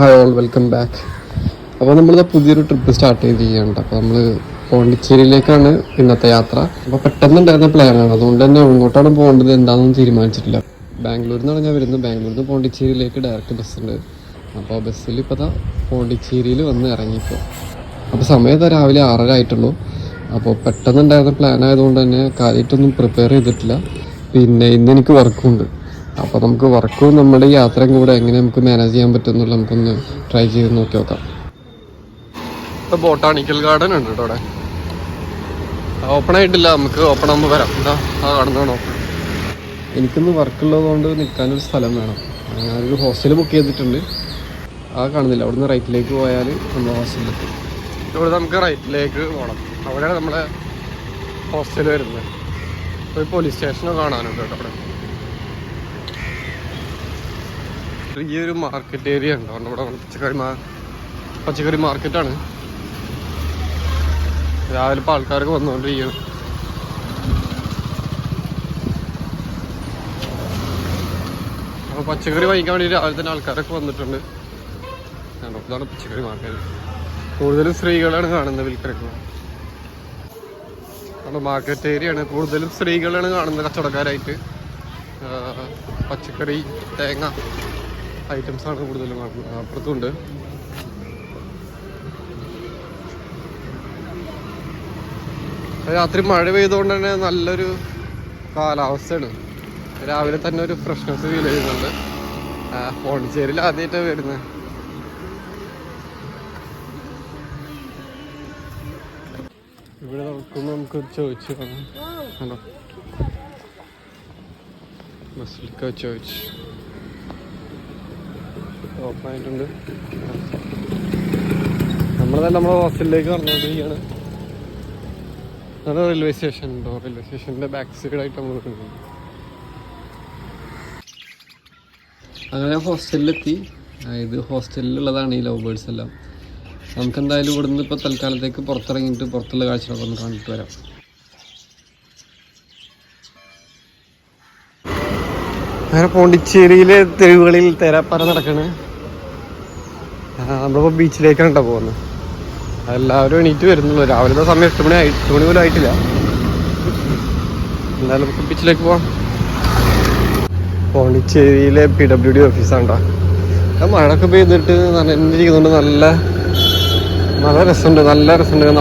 Hi all, welcome back. അപ്പോൾ നമ്മളിത് പുതിയൊരു ട്രിപ്പ് സ്റ്റാർട്ട് ചെയ്യുന്നുണ്ട്. അപ്പോൾ നമ്മൾ പോണ്ടിച്ചേരിയിലേക്കാണ് ഇന്നത്തെ യാത്ര. അപ്പോൾ പെട്ടെന്നുണ്ടായിരുന്ന പ്ലാനാണ്, അതുകൊണ്ട് തന്നെ എങ്ങോട്ടാണ് പോകേണ്ടത് എന്താണെന്ന് തീരുമാനിച്ചിട്ടില്ല. ബാംഗ്ലൂരിൽ നിന്നാണ് ഞാൻ വരുന്നത്. ബാംഗ്ലൂരിൽ നിന്ന് പോണ്ടിച്ചേരിയിലേക്ക് ഡയറക്റ്റ് ബസ്സുണ്ട്. അപ്പോൾ ബസ്സിൽ ഇപ്പോൾ പോണ്ടിച്ചേരിയിൽ വന്ന് ഇറങ്ങിപ്പോൾ. അപ്പോൾ സമയം രാവിലെ 6:30 ആയിട്ടുള്ളൂ. അപ്പോൾ പെട്ടെന്നുണ്ടായിരുന്ന പ്ലാൻ ആയതുകൊണ്ട് തന്നെ കാര്യമായിട്ടൊന്നും പ്രിപ്പയർ ചെയ്തിട്ടില്ല. പിന്നെ ഇന്ന് എനിക്ക് വർക്കുണ്ട്. അപ്പോൾ നമുക്ക് വർക്കും നമ്മുടെ യാത്രയും കൂടെ എങ്ങനെ നമുക്ക് മാനേജ് ചെയ്യാൻ പറ്റും എന്നുള്ള നമുക്കൊന്ന് ട്രൈ ചെയ്ത് നോക്കി നോക്കാം. ഇപ്പോൾ ബോട്ടാണിക്കൽ ഗാർഡൻ ഉണ്ട് കേട്ടോ അവിടെ. ഓപ്പൺ ആയിട്ടില്ല, നമുക്ക് ഓപ്പൺ ആകുമ്പോൾ വരാം. എന്താ കാണുന്നതാണ് ഓപ്പൺ. എനിക്കൊന്ന് വർക്കുള്ളതുകൊണ്ട് നിൽക്കാനൊരു സ്ഥലം വേണം. ഞാനൊരു ഹോസ്റ്റൽ ബുക്ക് ചെയ്തിട്ടുണ്ട്. കാണുന്നില്ല, അവിടുന്ന് റൈറ്റിലേക്ക് പോയാൽ നമ്മൾ ഹോസ്റ്റലിലെത്തും. ഇവിടെ നമുക്ക് റൈറ്റിലേക്ക് പോകണം. അവിടെയാണ് നമ്മളെ ഹോസ്റ്റൽ വരുന്നത്. ഒരു പോലീസ് സ്റ്റേഷനൊക്കെ കാണാനുണ്ട് കേട്ടോ അവിടെ. ഈ ഒരു മാർക്കറ്റ് ഏരിയ ഉണ്ടോ നമ്മുടെ പച്ചക്കറി മാർക്കറ്റാണ്. രാവിലെ ഇപ്പോൾ ആൾക്കാരൊക്കെ വന്നുകൊണ്ടിരിക്കുകയാണ്. അപ്പോൾ പച്ചക്കറി വാങ്ങിക്കാൻ വേണ്ടി രാവിലെ തന്നെ ആൾക്കാരൊക്കെ വന്നിട്ടുണ്ട്. ഇതാണ് പച്ചക്കറി മാർക്കറ്റ്. കൂടുതലും സ്ത്രീകളാണ് കാണുന്നത് വിൽക്കരക്കുന്നത്. നമ്മുടെ മാർക്കറ്റ് ഏരിയ ആണ്. കൂടുതലും സ്ത്രീകളാണ് കാണുന്നത് കച്ചവടക്കാരായിട്ട്. പച്ചക്കറി, തേങ്ങ ഐറ്റംസാണ് കൂടുതലും കാണുന്നത്. അപ്പുറത്തുണ്ട്. രാത്രി മഴ പെയ്തുകൊണ്ട് തന്നെ നല്ലൊരു കാലാവസ്ഥയാണ്. രാവിലെ തന്നെ ഒരു ഫ്രഷ്നെസ് ഫീൽ ചെയ്യുന്നുണ്ട്. പോണ്ടിച്ചേരിയിൽ ആദ്യമായിട്ടാണ് വരുന്നത്. ഇവിടെ നമുക്ക് ചോദിച്ചു ഹലോ ബസ്സിലേക്ക് ചോദിച്ചു ഓപ്പണായിട്ടുണ്ട്. നമ്മളെ ഹോസ്റ്റലിലേക്ക് പറഞ്ഞുകൊണ്ടിരിക്കുകയാണ്. അത് റെയിൽവേ സ്റ്റേഷൻ ഉണ്ടോ? റെയിൽവേ സ്റ്റേഷൻ്റെ ബാക്ക് സൈഡായിട്ട് നമ്മൾ നിൽക്കുന്നത്. അങ്ങനെ ഹോസ്റ്റലിലെത്തി. ഇത് ഹോസ്റ്റലിലുള്ളതാണ് ഈ ലവ് ബേർഡ്സ് എല്ലാം. നമുക്കെന്തായാലും ഇവിടുന്ന് ഇപ്പോൾ തൽക്കാലത്തേക്ക് പുറത്തിറങ്ങിയിട്ട് പുറത്തുള്ള കാഴ്ചകളൊക്കെ ഒന്ന് കണ്ടിട്ട് വരാം. അങ്ങനെ പോണ്ടിച്ചേരിയിലെ തെരുവുകളിൽ തേരാപ്പാര നടക്കണ്. നമ്മളിപ്പോൾ ബീച്ചിലേക്കാണ് കേട്ടോ പോകുന്നത്. എല്ലാവരും എണീറ്റ് വരുന്നുള്ളൂ. രാവിലത്തെ സമയം 8 മണി പോലും ആയിട്ടില്ല. എന്തായാലും നമുക്ക് ബീച്ചിലേക്ക് പോവാം. പോണ്ടിച്ചേരിയിലെ PWD ഓഫീസാണ് കേട്ടോ. മഴയൊക്കെ പെയ്തിട്ട് നനഞ്ഞിരിക്കുന്നുണ്ട്. നല്ല രസമുണ്ട്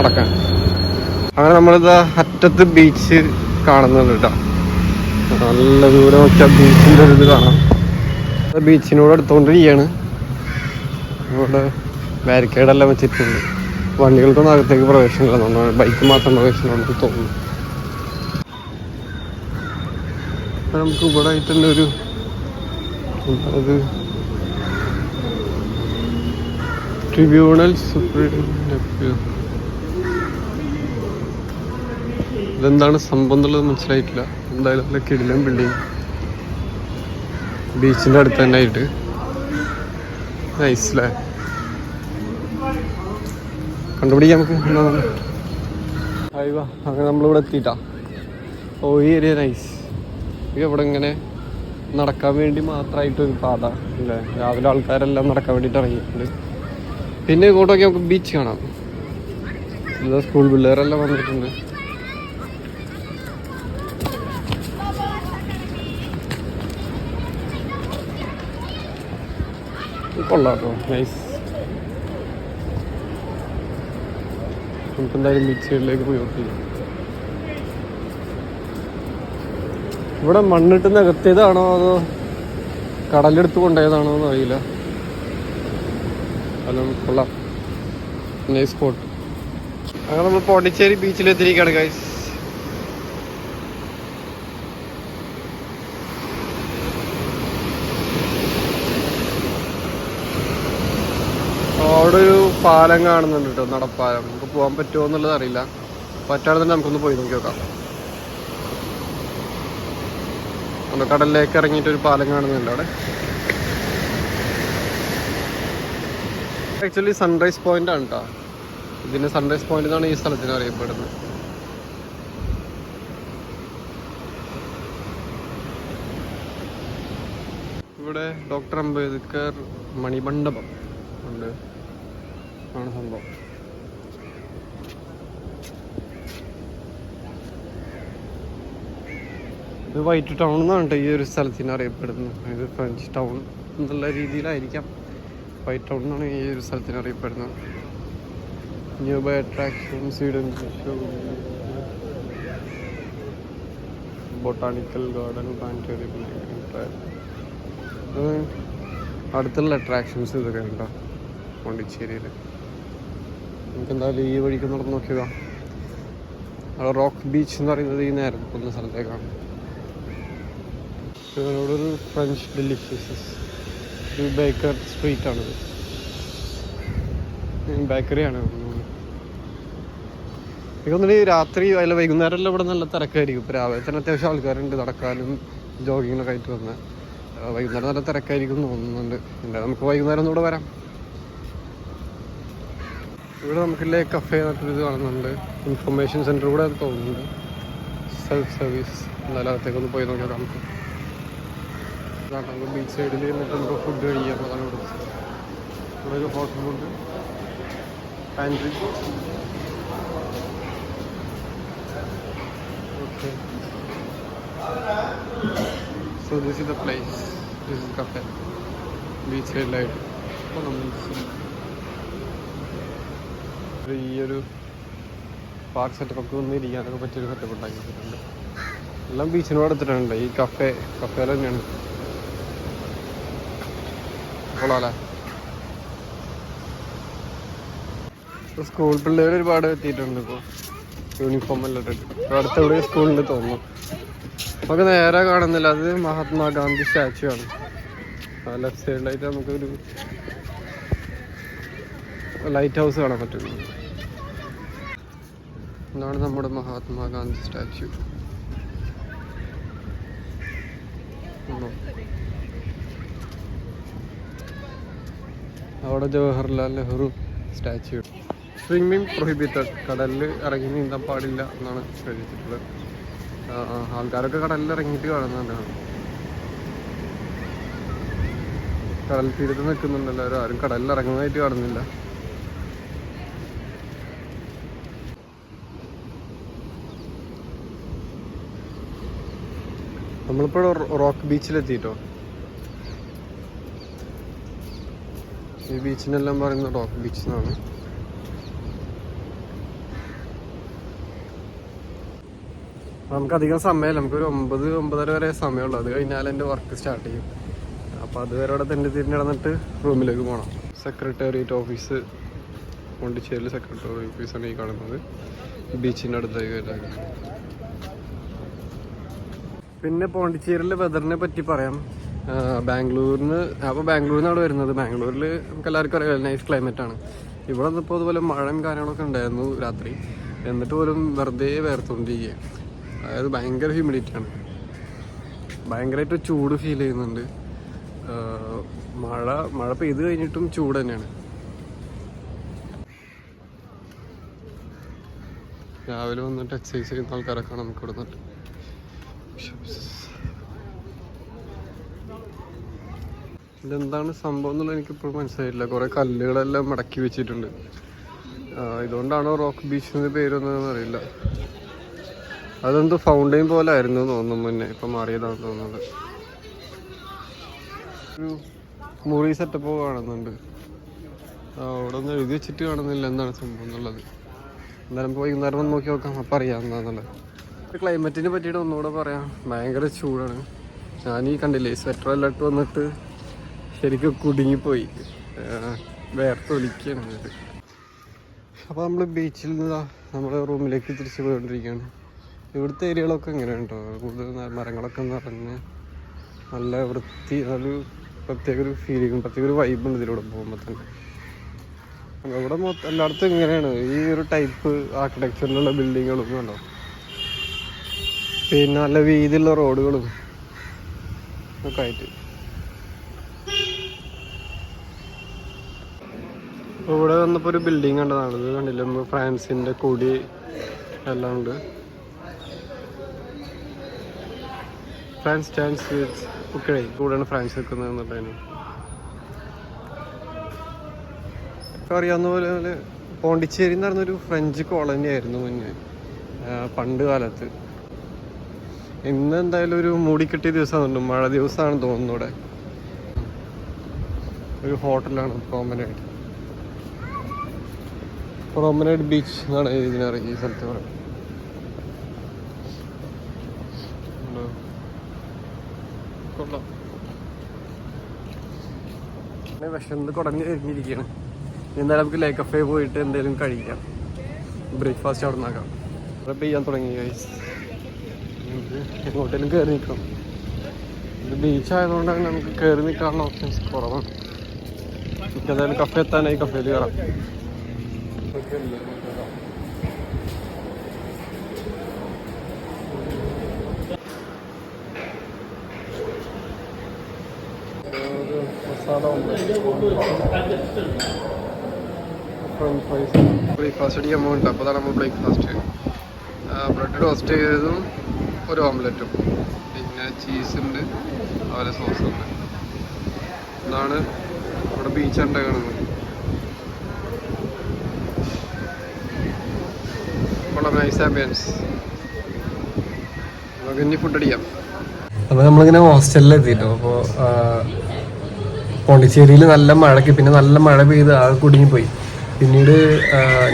നടക്കാൻ. അങ്ങനെ നമ്മളിത് അറ്റത്ത് ബീച്ച് കാണുന്നുണ്ട് കേട്ടോ. നല്ല ദൂരം നോക്കിയാൽ ബീച്ചിൻ്റെ ഒരു ഇത് കാണാം. ബീച്ചിനോട് അടുത്തുകൊണ്ടിരിക്കുകയാണ്. ഇവിടെ ബാരിക്കേഡെല്ലാം വെച്ചിട്ടുണ്ട്. വണ്ടികൾക്കൊന്നും അകത്തേക്ക് പ്രവേശനമില്ല. ബൈക്ക് മാത്രം പ്രവേശനമുണ്ടെന്ന് തോന്നുന്നു. നമുക്ക് ഇവിടെ ആയിട്ട് ഒരു ട്രിബ്യൂണൽ സുപ്രീം. ഇതെന്താണ് സംഭവം എന്നുള്ളത് മനസ്സിലായിട്ടില്ല. എന്തായാലും നല്ല കിടിലൻ ബിൽഡിങ് ബീച്ചിൻ്റെ അടുത്ത് തന്നെ ആയിട്ട്. നൈസ്ലേ, കണ്ടുപിടിക്കാം നമുക്ക് എന്താണെന്ന്. അയ്യോ, അങ്ങനെ നമ്മളിവിടെ എത്തിയിട്ടാ. ഈ ഏരിയ നൈസ്. ഇവിടെ ഇങ്ങനെ നടക്കാൻ വേണ്ടി മാത്രമായിട്ടൊരു പാത അല്ലേ. രാവിലെ ആൾക്കാരെല്ലാം നടക്കാൻ വേണ്ടിയിട്ട് ഇറങ്ങിയിട്ടുണ്ട്. പിന്നെ ഇങ്ങോട്ടൊക്കെ നമുക്ക് ബീച്ച് കാണാം. എന്താ സ്കൂൾ പിള്ളേരെല്ലാം വന്നിട്ടുണ്ട്. കൊള്ളാട്ടോ, നൈസ്. നമുക്ക് എന്തായാലും ബീച്ച് സൈഡിലേക്ക് പോയി നോക്കി. ഇവിടെ മണ്ണിട്ട് നികത്തിയതാണോ അതോ കടലെടുത്ത് കൊണ്ടുപോയതാണോ എന്ന് അറിയില്ല. ഹലോ, കൊള്ളാം, നൈസ് സ്പോട്ട്. അങ്ങനെ നമ്മൾ പോണ്ടിച്ചേരി ബീച്ചിലെത്തിയിരിക്കുകയാണ് ഗൈസ്. അവിടെ ഒരു പാലം കാണുന്നുണ്ട് കേട്ടോ, നടപ്പാലം. നമുക്ക് പോകാൻ പറ്റുമോ എന്നുള്ളത് അറിയില്ല. പറ്റാതെ തന്നെ നമുക്കൊന്ന് പോയി നോക്കി നോക്കാം. നമ്മുടെ കടലിലേക്ക് ഇറങ്ങിയിട്ടൊരു പാലം കാണുന്നുണ്ട് അവിടെ. ആക്ച്വലി സൺറൈസ് പോയിന്റ് ആണ് കേട്ടോ. ഇതിന് സൺറൈസ് പോയിന്റ് എന്നാണ് ഈ സ്ഥലത്തിന് അറിയപ്പെടുന്നത്. ഇവിടെ ഡോക്ടർ അംബേദ്കർ മണിമണ്ഡപം ഉണ്ട് ആണ് സംഭവം. ഇത് വൈറ്റ് ടൗൺ എന്നാണ് ഈ ഒരു സ്ഥലത്തിന് അറിയപ്പെടുന്നത്. ഇത് ഫ്രഞ്ച് ടൗൺ എന്നുള്ള രീതിയിലായിരിക്കാം. വൈറ്റ് ടൗൺ എന്നാണ് ഈ ഒരു സ്ഥലത്തിന് അറിയപ്പെടുന്നത്. Nearby attractions, botanical garden, planetary building, അടുത്തുള്ള അട്രാക്ഷൻസ് ഇതൊക്കെ ഉണ്ടോ പോണ്ടിച്ചേരിയിൽ. നമുക്ക് എന്തായാലും ഈ വഴിക്ക് നടന്ന് നോക്കിയതാ. റോക്ക് ബീച്ച് എന്ന് പറയുന്നത് ഈ നേരം പോകുന്ന സ്ഥലത്തേക്കാണ്. ഇവിടെ ഒരു ഫ്രഞ്ച് ഡെലിഷ്യസ് ഒരു ബേക്കർ സ്ട്രീറ്റ് ആണിത്. ബേക്കറിയാണ്. എനിക്കൊന്നിട്ട് രാത്രി അല്ല വൈകുന്നേരം എല്ലാം ഇവിടെ നല്ല തിരക്കായിരിക്കും. ഇപ്പോൾ രാവിലെ തന്നെ അത്യാവശ്യം ആൾക്കാരുണ്ട് നടക്കാനും ജോഗിങ്ങിനൊക്കെ ആയിട്ട് വന്ന്. വൈകുന്നേരം നല്ല തിരക്കായിരിക്കും തോന്നുന്നുണ്ട്. നമുക്ക് വൈകുന്നേരം ഒന്നുകൂടെ വരാം. ഇവിടെ നമുക്ക് കഫേ എന്നൊരു ഇത് കാണുന്നുണ്ട്. ഇൻഫർമേഷൻ സെൻറ്റർ കൂടെ തോന്നുന്നുണ്ട്. Self service. എന്നാലും അകത്തേക്കൊന്ന് പോയി നോക്കിയാൽ നമുക്ക് ബീച്ച് സൈഡിൽ എന്നിട്ട് നമുക്ക് ഫുഡ് കഴിക്കാം. അതാണ് ഇവിടെ ഒരു ഹോട്ടലുണ്ട്, pantry. Okay, so this is the place. This is cafe beach സൈഡിലായിട്ട്. അപ്പോൾ നമ്മൾ ഈ ഒരു പാർക്ക് സെറ്റപ്പൊക്കെ ഒന്ന് ഇരിക്കാനൊക്കെ പറ്റിയൊരു സെറ്റപ്പ് ഉണ്ടാക്കിയിട്ടുണ്ട്. എല്ലാം ബീച്ചിനോട് എടുത്തിട്ടുണ്ട്. ഈ കഫേയിൽ തന്നെയാണ്. കൊള്ളാല്ലേ. ഇപ്പോൾ സ്കൂൾ പിള്ളേർ ഒരുപാട് എത്തിയിട്ടുണ്ട്. ഇപ്പോൾ യൂണിഫോം എല്ലാം ഇട്ടിട്ട് ഇപ്പോൾ അടുത്തെവിടെ സ്കൂളിൽ തോന്നുന്നു. നമുക്ക് നേരെ കാണുന്നില്ല, അത് മഹാത്മാഗാന്ധി സ്റ്റാച്ചു ആണ്. ലെഫ്റ്റ് സൈഡിലായിട്ട് നമുക്കൊരു ലൈറ്റ് ഹൗസ് കാണാൻ പറ്റും. ഇതാണ് നമ്മുടെ മഹാത്മാഗാന്ധി സ്റ്റാച്ചു. അവിടെ Jawaharlal Nehru statue. Swimming prohibited, കടലിൽ ഇറങ്ങി നീന്താൻ പാടില്ല എന്നാണ് എഴുതിയിട്ടുള്ളത്. ആൾക്കാരൊക്കെ കടലിൽ ഇറങ്ങിയിട്ട് കാണുന്നുണ്ട്. കടൽ തീരത്ത് നിൽക്കുന്നുണ്ട് എല്ലാവരും. ആരും കടലിൽ ഇറങ്ങുന്നതായിട്ട് കാണുന്നില്ല. നമ്മളിപ്പോൾ റോക്ക് ബീച്ചിലെത്തിയിട്ടോ. ഈ ബീച്ചിനെല്ലാം പറയുന്നത് റോക്ക് ബീച്ച് എന്നാണ്. നമുക്കധികം സമയമില്ല. നമുക്കൊരു 9-9:30 വരെ സമയമുള്ളൂ. അത് കഴിഞ്ഞാൽ എൻ്റെ വർക്ക് സ്റ്റാർട്ട് ചെയ്യും. അപ്പോൾ അതുവരെ അവിടെ തിരിഞ്ഞ് നടന്നിട്ട് റൂമിലേക്ക് പോകണം. സെക്രട്ടേറിയറ്റ് ഓഫീസ്, പോണ്ടിച്ചേരിയിൽ സെക്രട്ടറി ഓഫീസാണ് ഈ കാണുന്നത്. ബീച്ചിൻ്റെ അടുത്തായി വരുന്നത്. പിന്നെ പോണ്ടിച്ചേരിയിലെ വെതറിനെ പറ്റി പറയാം. ബാംഗ്ലൂരിൽ നിന്നാണ് അവിടെ വരുന്നത്. ബാംഗ്ലൂരിൽ നമുക്ക് എല്ലാവർക്കും അറിയാം നൈസ് ക്ലൈമറ്റാണ്. ഇവിടെ വന്നപ്പോൾ അതുപോലെ മഴയും കാര്യങ്ങളൊക്കെ ഉണ്ടായിരുന്നു രാത്രി. എന്നിട്ട് പോലും വെറുതെ വേർത്തുകൊണ്ടിരിക്കുക. അതായത് ഭയങ്കര ഹ്യൂമിഡിറ്റിയാണ്. ഭയങ്കരമായിട്ട് ചൂട് ഫീൽ ചെയ്യുന്നുണ്ട്. മഴ പെയ്ത് കഴിഞ്ഞിട്ടും ചൂട് തന്നെയാണ്. രാവിലെ വന്നിട്ട് എക്സസൈസ് ചെയ്യുന്ന ആൾക്കാരൊക്കെ നമുക്ക് ഇവിടെ നിന്നിട്ട്. ഇതെന്താണ് സംഭവം എന്നുള്ളത് എനിക്കിപ്പോഴും മനസ്സിലായില്ല. കുറേ കല്ലുകളെല്ലാം മടക്കി വെച്ചിട്ടുണ്ട്. ഇതുകൊണ്ടാണോ റോക്ക് ബീച്ച് എന്ന് പേര് വന്നതെന്ന് അറിയില്ല. അതെന്തോ ഫൗണ്ടെയിൻ പോലെ ആയിരുന്നു തോന്നുന്നു മുന്നേ. ഇപ്പം മാറിയതാണെന്ന് തോന്നുന്നത്. ഒരു മുറി സെറ്റപ്പ് കാണുന്നുണ്ട്. അവിടെ ഒന്ന് എഴുതി വെച്ചിട്ട് കാണുന്നില്ല എന്താണ് സംഭവം എന്നുള്ളത്. എന്തായാലും വൈകുന്നേരം വന്ന് നോക്കി നോക്കാം, അപ്പം അറിയാം എന്താണെന്നുള്ളത്. ക്ലൈമറ്റിനെ പറ്റിയിട്ട് ഒന്നുകൂടെ പറയാം. ഭയങ്കര ചൂടാണ്. ഞാനീ കണ്ടില്ലേ സ്വെറ്ററെല്ലാം ഇട്ട് വന്നിട്ട് ശരിക്കും കുടുങ്ങിപ്പോയി. വേർത്തൊലിക്കുകയാണ് ഇത്. അപ്പോൾ നമ്മൾ ബീച്ചിൽ നിന്ന് നമ്മുടെ റൂമിലേക്ക് തിരിച്ച് പോയിക്കൊണ്ടിരിക്കുകയാണ്. ഇവിടുത്തെ ഏരിയകളൊക്കെ എങ്ങനെയാണ് കേട്ടോ. കൂടുതൽ മരങ്ങളൊക്കെ നിറഞ്ഞ് നല്ല വൃത്തി, നല്ലൊരു പ്രത്യേക ഒരു ഫീലിംഗ്, പ്രത്യേക ഒരു വൈബുണ്ട് ഇതിലൂടെ പോകുമ്പോൾ തന്നെ. ഇവിടെ എല്ലായിടത്തും ഇങ്ങനെയാണ്. ഈ ഒരു ടൈപ്പ് ആർക്കിടെക്ചറിലുള്ള ബിൽഡിങ്ങുകളും കണ്ടോ. പിന്നെ നല്ല വീതിയുള്ള റോഡുകളും ഒക്കെ ആയിട്ട്. ഇവിടെ വന്നപ്പോൾ ഒരു ബിൽഡിങ് കണ്ടതാണ്. ഇത് കണ്ടില്ല, ഫ്രാൻസിൻ്റെ കൊടി എല്ലാം ഉണ്ട്. ഫ്രാൻസ് സ്റ്റാൻഡ്സ് വിത്ത് ഉക്രൈൻ. കൂടെയാണ് ഫ്രാൻസ് നിൽക്കുന്നത് എന്നുള്ളതിന്. എല്ലാവർക്കും അറിയാവുന്ന പോലെ പോണ്ടിച്ചേരി എന്ന് പറഞ്ഞൊരു ഫ്രഞ്ച് കോളനി ആയിരുന്നു മുന്നേ, പണ്ട് കാലത്ത്. ഇന്ന് എന്തായാലും ഒരു മൂടിക്കെട്ടിയ ദിവസമുണ്ട്, മഴ ദിവസമാണെന്ന് തോന്നുന്നു. ഇവിടെ ഒരു ഹോട്ടലാണ് പ്രൊമനേഡ് ബീച്ച് എന്നാണ് ഇതിനറിയാം ഈ സ്ഥലത്ത് പറയുന്നത്. കൊള്ളാം. വിശന്ന് കുടഞ്ഞ് കഴിഞ്ഞിരിക്കുകയാണ്. എന്തായാലും നമുക്ക് ലേക്ക് കഫേ പോയിട്ട് എന്തെങ്കിലും കഴിക്കാം, ബ്രേക്ക്ഫാസ്റ്റ് അവിടെ നിന്നാക്കാം. അവിടെ പെയ്യാൻ തുടങ്ങി ഗൈസ്. എങ്ങോട്ടേലും കയറി നിൽക്കണം. ഇത് ബീച്ച് ആയതുകൊണ്ടാണ് നമുക്ക് കയറി നിൽക്കാനുള്ള ഓപ്ഷൻസ് കുറവാണ്. നമുക്ക് എന്തായാലും കഫേ എത്താനായി, കഫേയിൽ കയറാം. ബ്രേക്ക്ഫാസ്റ്റ് അടിക്കാൻ പോകുന്നുണ്ട്. അപ്പോൾ അതാണ് നമ്മൾ ബ്രേക്ക്ഫാസ്റ്റ്. ബ്രെഡ് ടോസ്റ്റ് ചെയ്തതും ഒരു ഓംലെറ്റും, പിന്നെ ചീസ് ഉണ്ട്, അതുപോലെ സോസ് ഉണ്ട്. ഇതാണ് ഇവിടെ ബീച്ച് ഉണ്ട് കാണുന്നത്. കൊള്ളാം, നൈസ് ആംബിയൻസ്. നമുക്ക് ഇനി ഫുഡ് അടിക്കാം. അപ്പോൾ നമ്മളിങ്ങനെ ഹോസ്റ്റലിൽ എത്തിയിട്ടോ. അപ്പോൾ പോണ്ടിച്ചേരിയിൽ നല്ല മഴയ്ക്ക്, പിന്നെ നല്ല മഴ പെയ്ത് ആകെ കുടുങ്ങിപ്പോയി. പിന്നീട്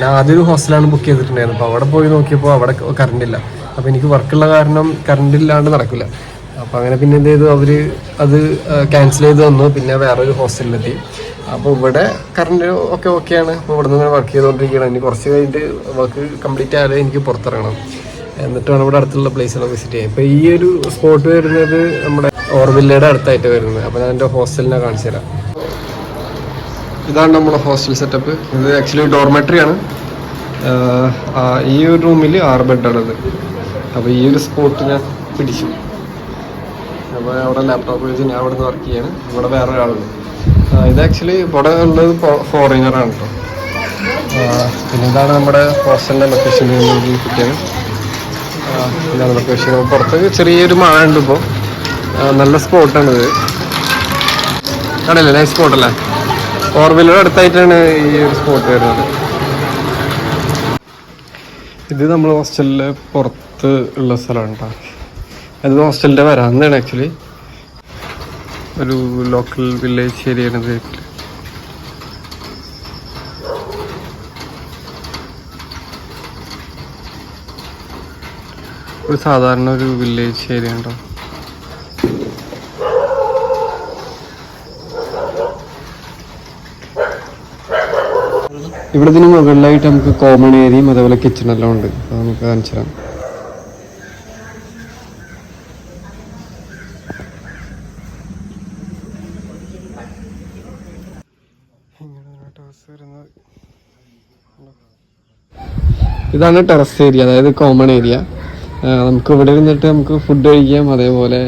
ഞാൻ ആദ്യം ഒരു ഹോസ്റ്റലാണ് ബുക്ക് ചെയ്തിട്ടുണ്ടായിരുന്നു. അപ്പോൾ അവിടെ പോയി നോക്കിയപ്പോൾ അവിടെ കറണ്ട് ഇല്ല. അപ്പോൾ എനിക്ക് വർക്കുള്ള കാരണം കറണ്ട് ഇല്ലാണ്ട് നടക്കില്ല. അപ്പോൾ അങ്ങനെ പിന്നെ എന്ത് ചെയ്തു, അവർ അത് ക്യാൻസൽ ചെയ്ത് തന്നു. പിന്നെ വേറൊരു ഹോസ്റ്റലിലെത്തി. അപ്പോൾ ഇവിടെ കറണ്ട് ഒക്കെ ഓക്കെയാണ്. അപ്പോൾ ഇവിടെ നിന്ന് വർക്ക് ചെയ്തുകൊണ്ടിരിക്കുകയാണ്. ഇനി കുറച്ച് കഴിഞ്ഞിട്ട് വർക്ക് കംപ്ലീറ്റ് ആയാലും എനിക്ക് പുറത്തിറങ്ങണം. എന്നിട്ട് വേണം ഇവിടെ അടുത്തുള്ള പ്ലേസുകളൊക്കെ വിസിറ്റ് ചെയ്യാം. ഇപ്പോൾ ഈ ഒരു സ്പോട്ട് വരുന്നത് നമ്മുടെ ഓർവില്ലയുടെ അടുത്തായിട്ട് വരുന്നത്. അപ്പോൾ ഞാൻ എൻ്റെ ഹോസ്റ്റലിനെ കാണിച്ചു തരാം. ഇതാണ് നമ്മുടെ ഹോസ്റ്റൽ സെറ്റപ്പ്. ഇത് ആക്ച്വലി ഡോർമെട്രി ആണ്. ഈ ഒരു റൂമിൽ 6 ബെഡാണത്. അപ്പോൾ ഈ ഒരു സ്പോട്ട് ഞാൻ പിടിച്ചു. അപ്പോൾ അവിടെ ലാപ്ടോപ്പ് വെച്ച് ഞാൻ അവിടെ നിന്ന് വർക്ക് ചെയ്യാണ്. ഇവിടെ വേറെ ഒരാളുണ്ട്. ഇത് ആക്ച്വലി ഇവിടെ ഉള്ളത് ഫോറിനറാണ് കേട്ടോ. പിന്നെ ഇതാണ് നമ്മുടെ ഹോസ്റ്റലിൻ്റെ ലൊക്കേഷൻ കിട്ടിയത്. ഇതാണ് ലൊക്കേഷൻ. പുറത്ത് ചെറിയൊരു മഴ ഉണ്ട് ഇപ്പോൾ. നല്ല സ്പോട്ടാണിത്. ആണല്ലേ, നൈസ് സ്പോട്ടല്ലേ. ഓർവില്ലയുടെ അടുത്തായിട്ടാണ് ഈ ഒരു സ്പോട്ട് വരുന്നത്. ഇത് നമ്മൾ ഹോസ്റ്റലിലെ പുറത്ത് ഉള്ള സ്ഥലമാണ് കേട്ടോ. അത് ഹോസ്റ്റലിൻ്റെ വരാന്താണ് ആക്ച്വലി. ഒരു ലോക്കൽ വില്ലേജ് ഏരിയയാണിത്. ഒരു സാധാരണ ഒരു വില്ലേജ് ഏരിയ ഉണ്ടോ. ഇവിടെ ഇതിന് മുകളിലായിട്ട് നമുക്ക് കോമൺ ഏരിയയും അതേപോലെ കിച്ചണെല്ലാം ഉണ്ട്. അപ്പോൾ നമുക്ക് കാണിച്ചു തരാം. ഇതാണ് ടെറസ് ഏരിയ, അതായത് കോമൺ ഏരിയ. നമുക്ക് ഇവിടെ ഇരുന്നിട്ട് നമുക്ക് ഫുഡ് കഴിക്കാം. അതേപോലെ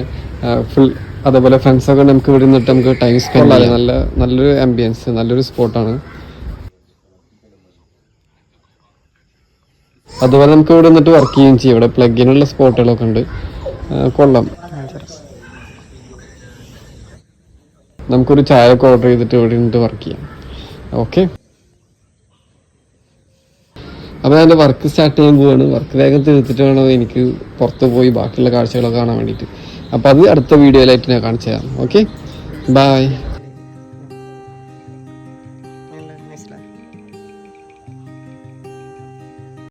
ഫ്രണ്ട്സൊക്കെ നമുക്ക് ഇവിടെ നിന്നിട്ട് നമുക്ക് ടൈം സ്പെൻഡ് ചെയ്യാം. നല്ലൊരു ആംബിയൻസ്, നല്ലൊരു സ്പോട്ടാണ്. അതുപോലെ നമുക്ക് ഇവിടെ നിന്നിട്ട് വർക്ക് ചെയ്യുകയും ചെയ്യും. ഇവിടെ പ്ലഗിനുള്ള സ്പോട്ടുകളൊക്കെ ഉണ്ട്. കൊള്ളാം. നമുക്കൊരു ചായ ഒക്കെ ഓർഡർ ചെയ്തിട്ട് ഇവിടെ നിന്നിട്ട് വർക്ക് ചെയ്യാം. ഓക്കെ, അപ്പോൾ ഞാൻ എൻ്റെ വർക്ക് സ്റ്റാർട്ട് ചെയ്യാൻ പോവാണ്. വർക്ക് വേഗം തീർത്തിട്ട് വേണം എനിക്ക് പുറത്ത് പോയി ബാക്കിയുള്ള കാഴ്ചകളൊക്കെ കാണാൻ വേണ്ടിയിട്ട്. അപ്പോൾ അത് അടുത്ത വീഡിയോയിലായിട്ട് ഞാൻ കാണിച്ചു തരാം. Okay, by.